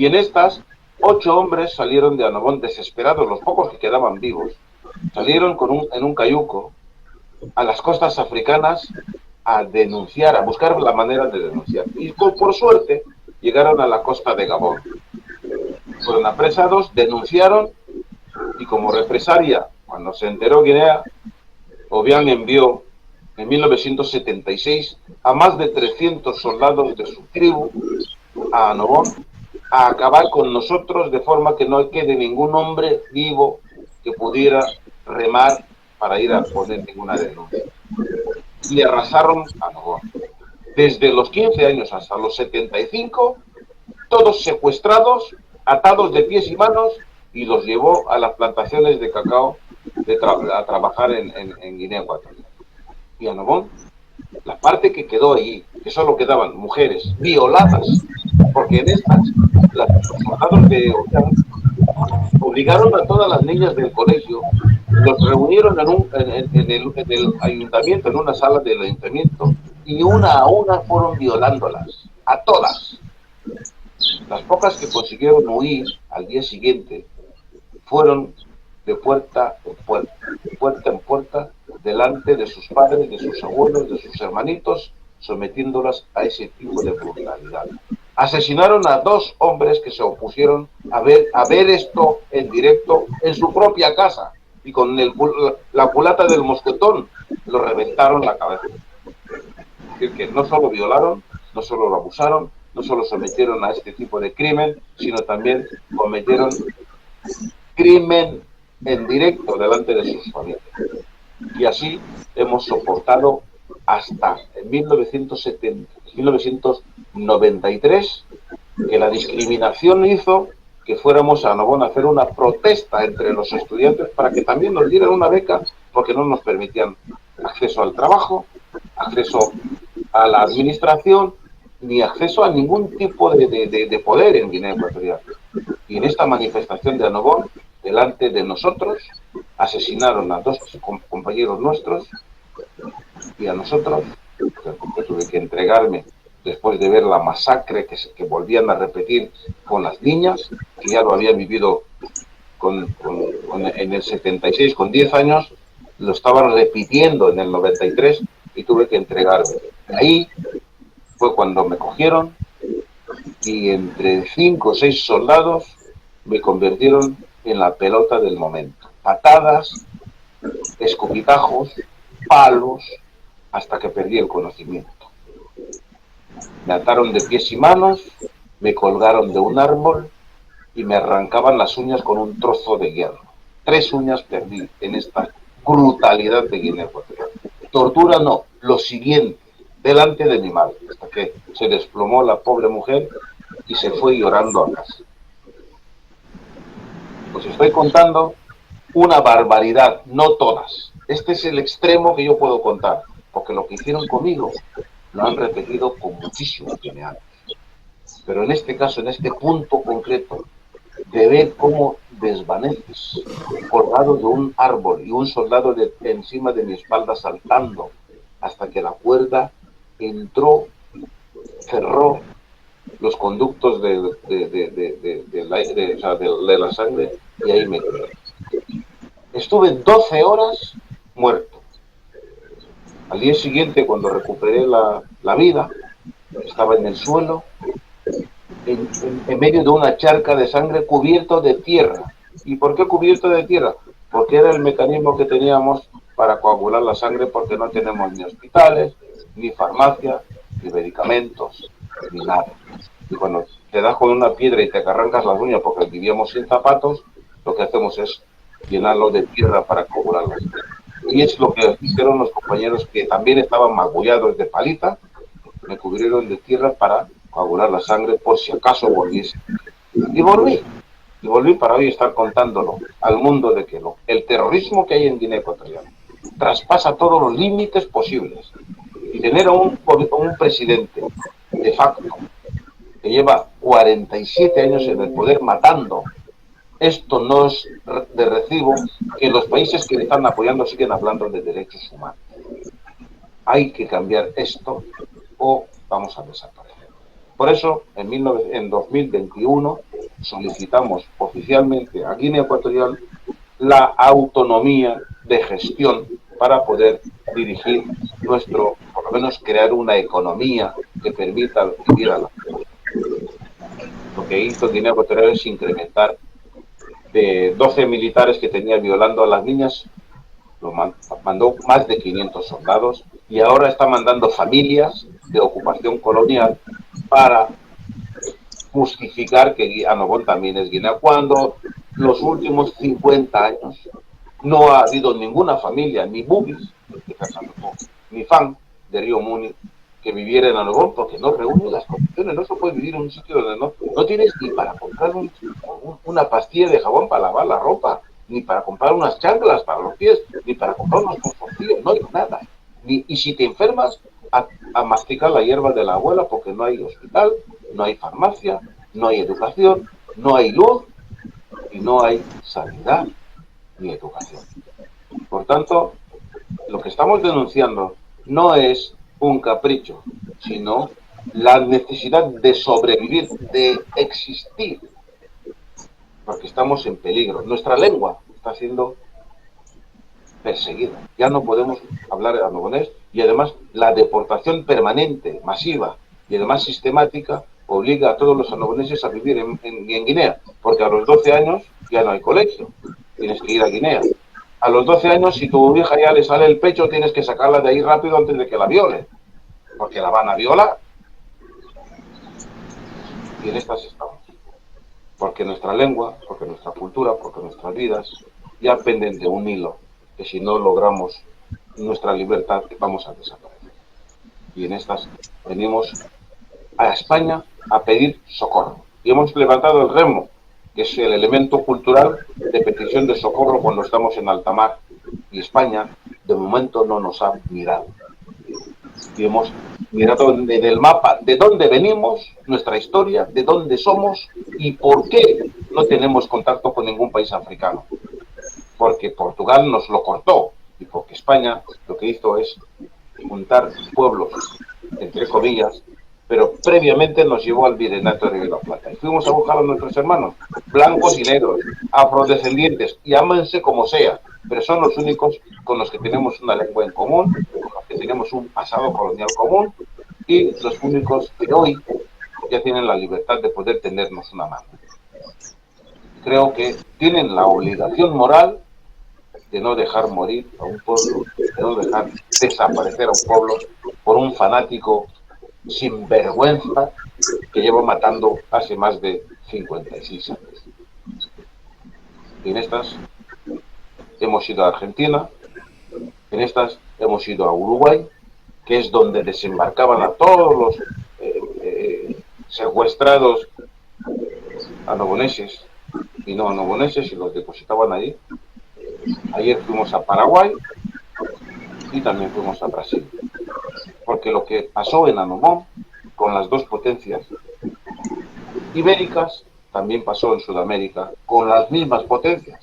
Y en estas, 8 hombres salieron de Annobón desesperados, los pocos que quedaban vivos. Salieron en un cayuco a las costas africanas a denunciar, a buscar la manera de denunciar. Y por suerte llegaron a la costa de Gabón. Fueron apresados, denunciaron y como represalia, cuando se enteró Guinea, Obiang envió en 1976 a más de 300 soldados de su tribu a Annobón a acabar con nosotros de forma que no quede ningún hombre vivo que pudiera remar para ir a poner ninguna denuncia. Y arrasaron Annobón. Desde los 15 años hasta los 75, todos secuestrados, atados de pies y manos, y los llevó a las plantaciones de cacao a trabajar en Guinea Ecuatorial. Y Annobón, la parte que quedó allí, que solo quedaban mujeres violadas, porque en estas, los soldados de Obiang obligaron a todas las niñas del colegio, los reunieron en el ayuntamiento, en una sala del ayuntamiento, y una a una fueron violándolas, a todas. Las pocas que consiguieron huir al día siguiente fueron de puerta en puerta, delante de sus padres, de sus abuelos, de sus hermanitos, sometiéndolas a ese tipo de brutalidad. Asesinaron a 2 hombres que se opusieron a ver esto en directo en su propia casa, y con la culata del mosquetón lo reventaron la cabeza. Es decir, que no solo violaron, no solo lo abusaron, no solo sometieron a este tipo de crimen, sino también cometieron crimen en directo delante de sus familias. Y así hemos soportado hasta 1993, que la discriminación hizo que fuéramos a Annobón a hacer una protesta entre los estudiantes para que también nos dieran una beca, porque no nos permitían acceso al trabajo, acceso a la administración, ni acceso a ningún tipo de poder en Guinea Ecuatorial. Y en esta manifestación de Annobón, delante de nosotros, asesinaron a 2 compañeros nuestros, y a nosotros, yo tuve que entregarme después de ver la masacre que volvían a repetir con las niñas, que ya lo habían vivido en el 76, con 10 años, lo estaban repitiendo en el 93, y tuve que entregarme. Ahí fue cuando me cogieron, y entre 5 o 6 soldados me convirtieron en la pelota del momento. Patadas, escupitajos, palos, hasta que perdí el conocimiento. Me ataron de pies y manos, me colgaron de un árbol y me arrancaban las uñas con un trozo de hierro. 3 uñas perdí en esta brutalidad de Guinea Ecuatorial. Tortura no, lo siguiente, delante de mi madre, hasta que se desplomó la pobre mujer y se fue llorando a casa. Os estoy contando una barbaridad, no todas. Este es el extremo que yo puedo contar, porque lo que hicieron conmigo lo han repetido con muchísimos guineanos. Pero en este caso, en este punto concreto, de ver cómo desvaneces colgado de un árbol y un soldado encima de mi espalda saltando hasta que la cuerda entró, cerró los conductos de la sangre, y ahí me quedé. Estuve 12 horas muerto. Al día siguiente, cuando recuperé la vida, estaba en el suelo, en medio de una charca de sangre, cubierto de tierra. ¿Y por qué cubierto de tierra? Porque era el mecanismo que teníamos para coagular la sangre, porque no tenemos ni hospitales, ni farmacia, ni medicamentos, ni nada. Y cuando te das con una piedra y te arrancas las uñas porque vivíamos sin zapatos, lo que hacemos es llenarlo de tierra para coagular la sangre. Y es lo que hicieron los compañeros que también estaban magullados de palita, me cubrieron de tierra para coagular la sangre por si acaso volviese. Y volví para hoy estar contándolo al mundo de que el terrorismo que hay en Guinea Ecuatorial traspasa todos los límites posibles. Y tener a un presidente de facto que lleva 47 años en el poder matando, esto no es de recibo que los países que le están apoyando siguen hablando de derechos humanos. Hay que cambiar esto o vamos a desaparecer. Por eso, en 2021, solicitamos oficialmente a Guinea Ecuatorial la autonomía de gestión para poder dirigir nuestro, por lo menos crear una economía que permita vivir a la gente. Lo que hizo Guinea Ecuatorial es incrementar de 12 militares que tenía violando a las niñas, lo mandó más de 500 soldados y ahora está mandando familias de ocupación colonial para justificar que Anobón también es Guinea, cuando los últimos 50 años no ha habido ninguna familia, ni bugis, ni fan de Río Muni, que viviera en Anobón, porque no reúne las condiciones. No se puede vivir en un sitio donde no tienes ni para comprar una pastilla de jabón para lavar la ropa, ni para comprar unas chanclas para los pies, ni para comprar unos calzoncillos, no hay nada. Y si te enfermas, a masticar la hierba de la abuela, porque no hay hospital, no hay farmacia, no hay educación, no hay luz y no hay sanidad ni educación. Por tanto, lo que estamos denunciando no es un capricho, sino la necesidad de sobrevivir, de existir, porque estamos en peligro. Nuestra lengua está siendo perseguida. Ya no podemos hablar de anobonés y además la deportación permanente, masiva y además sistemática obliga a todos los anoboneses a vivir en Guinea, porque a los 12 años ya no hay colegio, tienes que ir a Guinea. A los 12 años, si tu hija ya le sale el pecho, tienes que sacarla de ahí rápido antes de que la violen, porque la van a violar. Y en estas estamos. Porque nuestra lengua, porque nuestra cultura, porque nuestras vidas ya penden de un hilo, que si no logramos nuestra libertad vamos a desaparecer. Y en estas venimos a España a pedir socorro. Y hemos levantado el remo, que es el elemento cultural de petición de socorro cuando estamos en alta mar. Y España, de momento, no nos ha mirado. Y hemos mirado en el mapa de dónde venimos, nuestra historia, de dónde somos y por qué no tenemos contacto con ningún país africano. Porque Portugal nos lo cortó y porque España lo que hizo es juntar pueblos, entre comillas, pero previamente nos llevó al Virreinato de Río de la Plata. Y fuimos a buscar a nuestros hermanos, blancos y negros, afrodescendientes, llámense como sea, pero son los únicos con los que tenemos una lengua en común, con los que tenemos un pasado colonial común, y los únicos que hoy ya tienen la libertad de poder tendernos una mano. Creo que tienen la obligación moral de no dejar morir a un pueblo, de no dejar desaparecer a un pueblo por un fanático sin vergüenza que lleva matando hace más de 56 años. Y en estas hemos ido a Argentina, en estas hemos ido a Uruguay, que es donde desembarcaban a todos los secuestrados anoboneses y no anoboneses y los depositaban allí. Ayer fuimos a Paraguay y también fuimos a Brasil. Porque lo que pasó en Anobón con las dos potencias ibéricas también pasó en Sudamérica con las mismas potencias,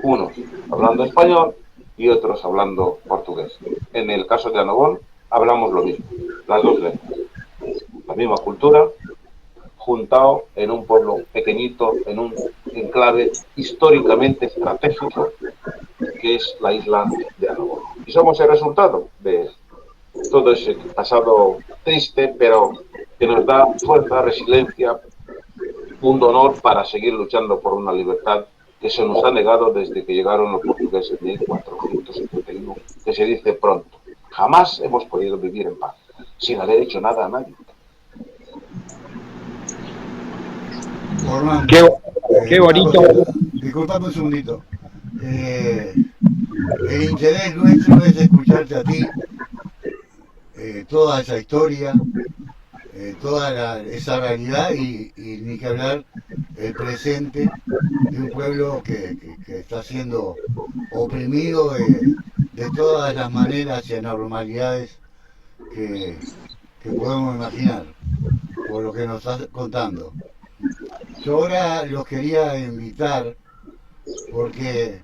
unos hablando español y otros hablando portugués. En el caso de Anobón hablamos lo mismo, las dos lenguas, la misma cultura, juntado en un pueblo pequeñito, en un enclave históricamente estratégico que es la isla de Anobón. Y somos el resultado de todo ese pasado triste, pero que nos da fuerza, resiliencia, un honor para seguir luchando por una libertad que se nos ha negado desde que llegaron los portugueses en 1471, que se dice pronto. Jamás hemos podido vivir en paz, sin haber hecho nada a nadie. Orlando, qué bonito. Disculpame un segundito. El interés nuestro es escucharte a ti, toda esa historia, toda esa realidad y ni que hablar el presente de un pueblo que está siendo oprimido de todas las maneras y anormalidades que podemos imaginar, por lo que nos estás contando. Yo ahora los quería invitar porque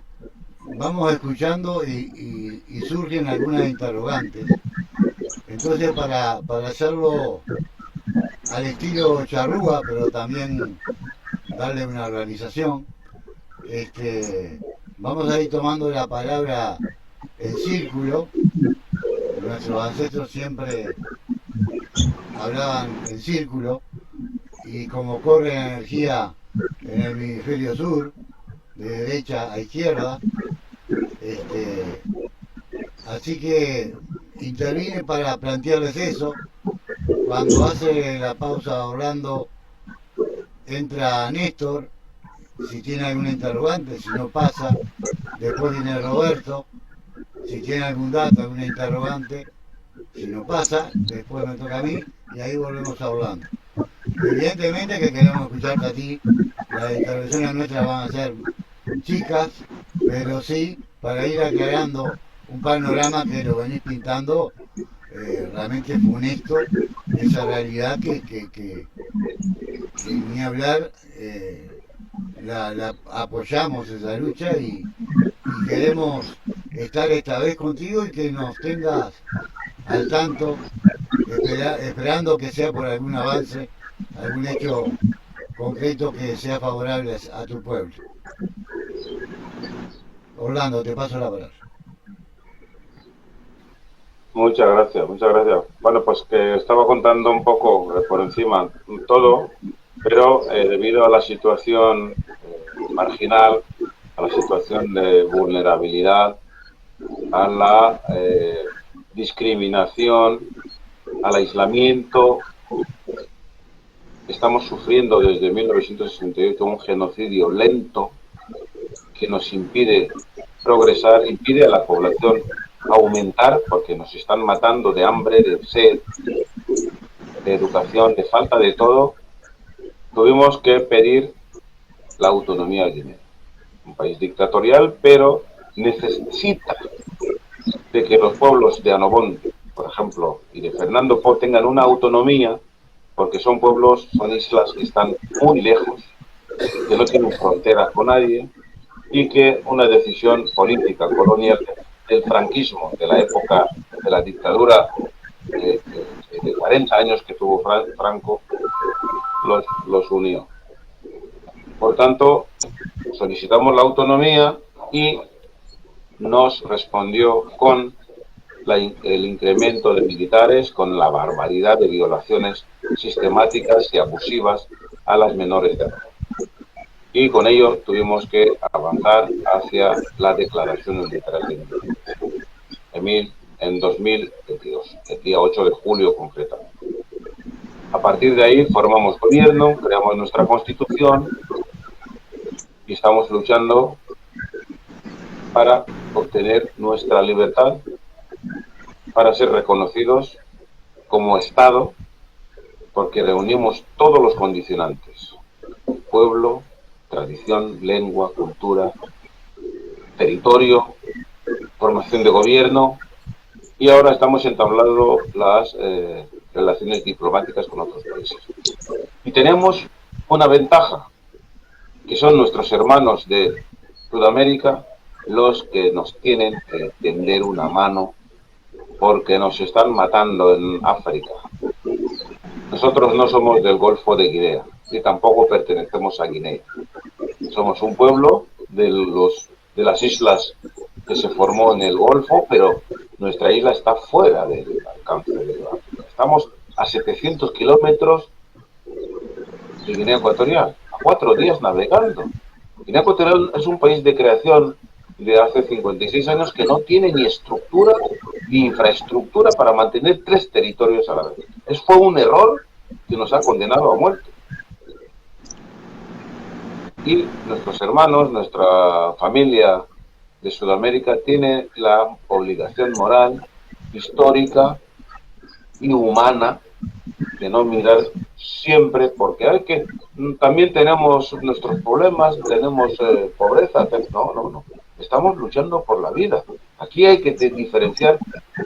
vamos escuchando y surgen algunas interrogantes. Entonces para hacerlo al estilo charrúa, pero también darle una organización. Vamos a ir tomando la palabra en círculo. Nuestros ancestros siempre hablaban en círculo y como corre la energía en el hemisferio sur, de derecha a izquierda, así que intervine para plantearles eso. Cuando hace la pausa Orlando, entra Néstor, si tiene alguna interrogante, si no pasa, después viene Roberto, si tiene algún dato, alguna interrogante, si no pasa, después me toca a mí y ahí volvemos a Orlando. Evidentemente que queremos escucharte a ti, las intervenciones nuestras van a ser chicas, pero sí para ir aclarando un panorama que lo venís pintando realmente funesto, esa realidad que ni hablar, la apoyamos esa lucha y queremos estar esta vez contigo y que nos tengas al tanto, esperando que sea por algún avance, algún hecho concreto que sea favorable a tu pueblo. Orlando, te paso la palabra. Muchas gracias, muchas gracias. Bueno, pues que estaba contando un poco por encima todo, pero debido a la situación marginal, a la situación de vulnerabilidad, a la discriminación, al aislamiento, estamos sufriendo desde 1968 un genocidio lento que nos impide progresar, impide a la población aumentar, porque nos están matando de hambre, de sed, de educación, de falta de todo. Tuvimos que pedir la autonomía de Guinea, un país dictatorial, pero necesita de que los pueblos de Anobón, por ejemplo, y de Fernando Po tengan una autonomía, porque son pueblos, son islas que están muy lejos, que no tienen frontera con nadie, y que una decisión política colonial del franquismo, de la época de la dictadura de 40 años que tuvo Franco, los unió. Por tanto, solicitamos la autonomía y nos respondió con el incremento de militares, con la barbaridad de violaciones sistemáticas y abusivas a las menores de edad. Y con ello tuvimos que avanzar hacia la declaración unilateral de independencia en 2022, el día 8 de julio concretamente. A partir de ahí formamos gobierno, creamos nuestra constitución y estamos luchando para obtener nuestra libertad, para ser reconocidos como Estado, porque reunimos todos los condicionantes: pueblo, tradición, lengua, cultura, territorio, formación de gobierno, y ahora estamos entablando las relaciones diplomáticas con otros países. Y tenemos una ventaja, que son nuestros hermanos de Sudamérica los que nos tienen que tender una mano, porque nos están matando en África. Nosotros no somos del Golfo de Guinea, y tampoco pertenecemos a Guinea. Somos un pueblo de las islas que se formó en el Golfo, pero nuestra isla está fuera del alcance de África. Estamos a 700 kilómetros de Guinea Ecuatorial, a 4 días navegando. Guinea Ecuatorial es un país de creación de hace 56 años que no tiene ni estructura ni infraestructura para mantener 3 territorios a la vez. Fue un error que nos ha condenado a muerte. Y nuestros hermanos, nuestra familia de Sudamérica tiene la obligación moral, histórica y humana de no mirar siempre, porque también tenemos nuestros problemas, tenemos pobreza, no. Estamos luchando por la vida. Aquí hay que diferenciar,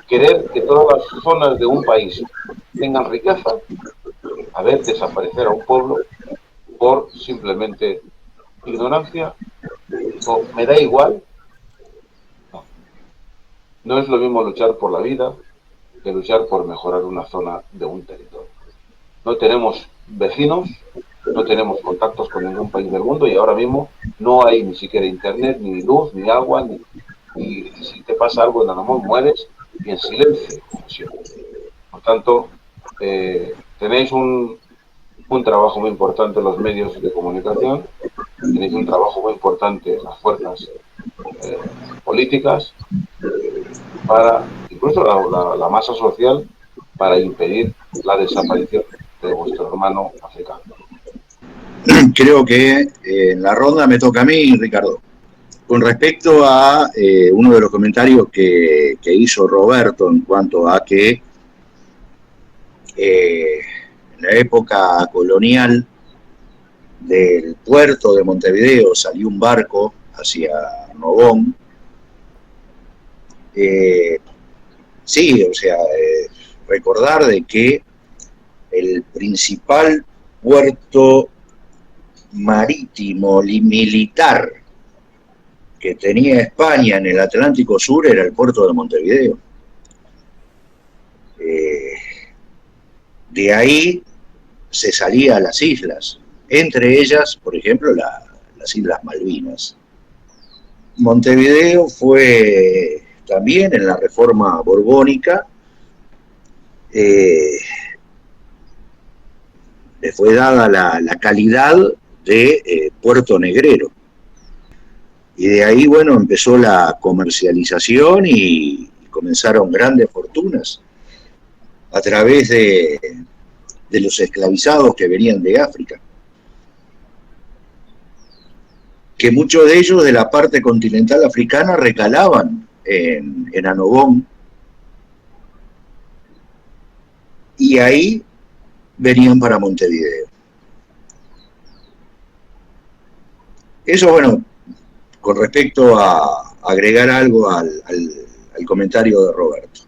querer que todas las zonas de un país tengan riqueza, a ver desaparecer a un pueblo por simplemente ignorancia, o me da igual. No es lo mismo luchar por la vida que luchar por mejorar una zona de un territorio. No tenemos vecinos, no tenemos contactos con ningún país del mundo y ahora mismo no hay ni siquiera internet, ni luz, ni agua, y si te pasa algo en Anamón mueres y en silencio, como siempre. Por tanto, tenéis un trabajo muy importante en los medios de comunicación, tenéis un trabajo muy importante en las fuerzas políticas, para incluso la masa social, para impedir la desaparición de vuestro hermano africano. Creo que en la ronda me toca a mí, Ricardo. Con respecto a uno de los comentarios que hizo Roberto en cuanto a que en la época colonial del puerto de Montevideo salió un barco hacia Nobón. Sí, o sea, recordar de que el principal puerto marítimo y militar que tenía España en el Atlántico Sur era el puerto de Montevideo. De ahí se salía a las islas, entre ellas, por ejemplo, las Islas Malvinas. Montevideo fue también en la Reforma Borbónica, le fue dada la calidad de puerto negrero. Y de ahí, bueno, empezó la comercialización y comenzaron grandes fortunas a través de los esclavizados que venían de África. Que muchos de ellos de la parte continental africana recalaban en Anobón, y ahí venían para Montevideo. Eso, bueno, con respecto a agregar algo al comentario de Roberto.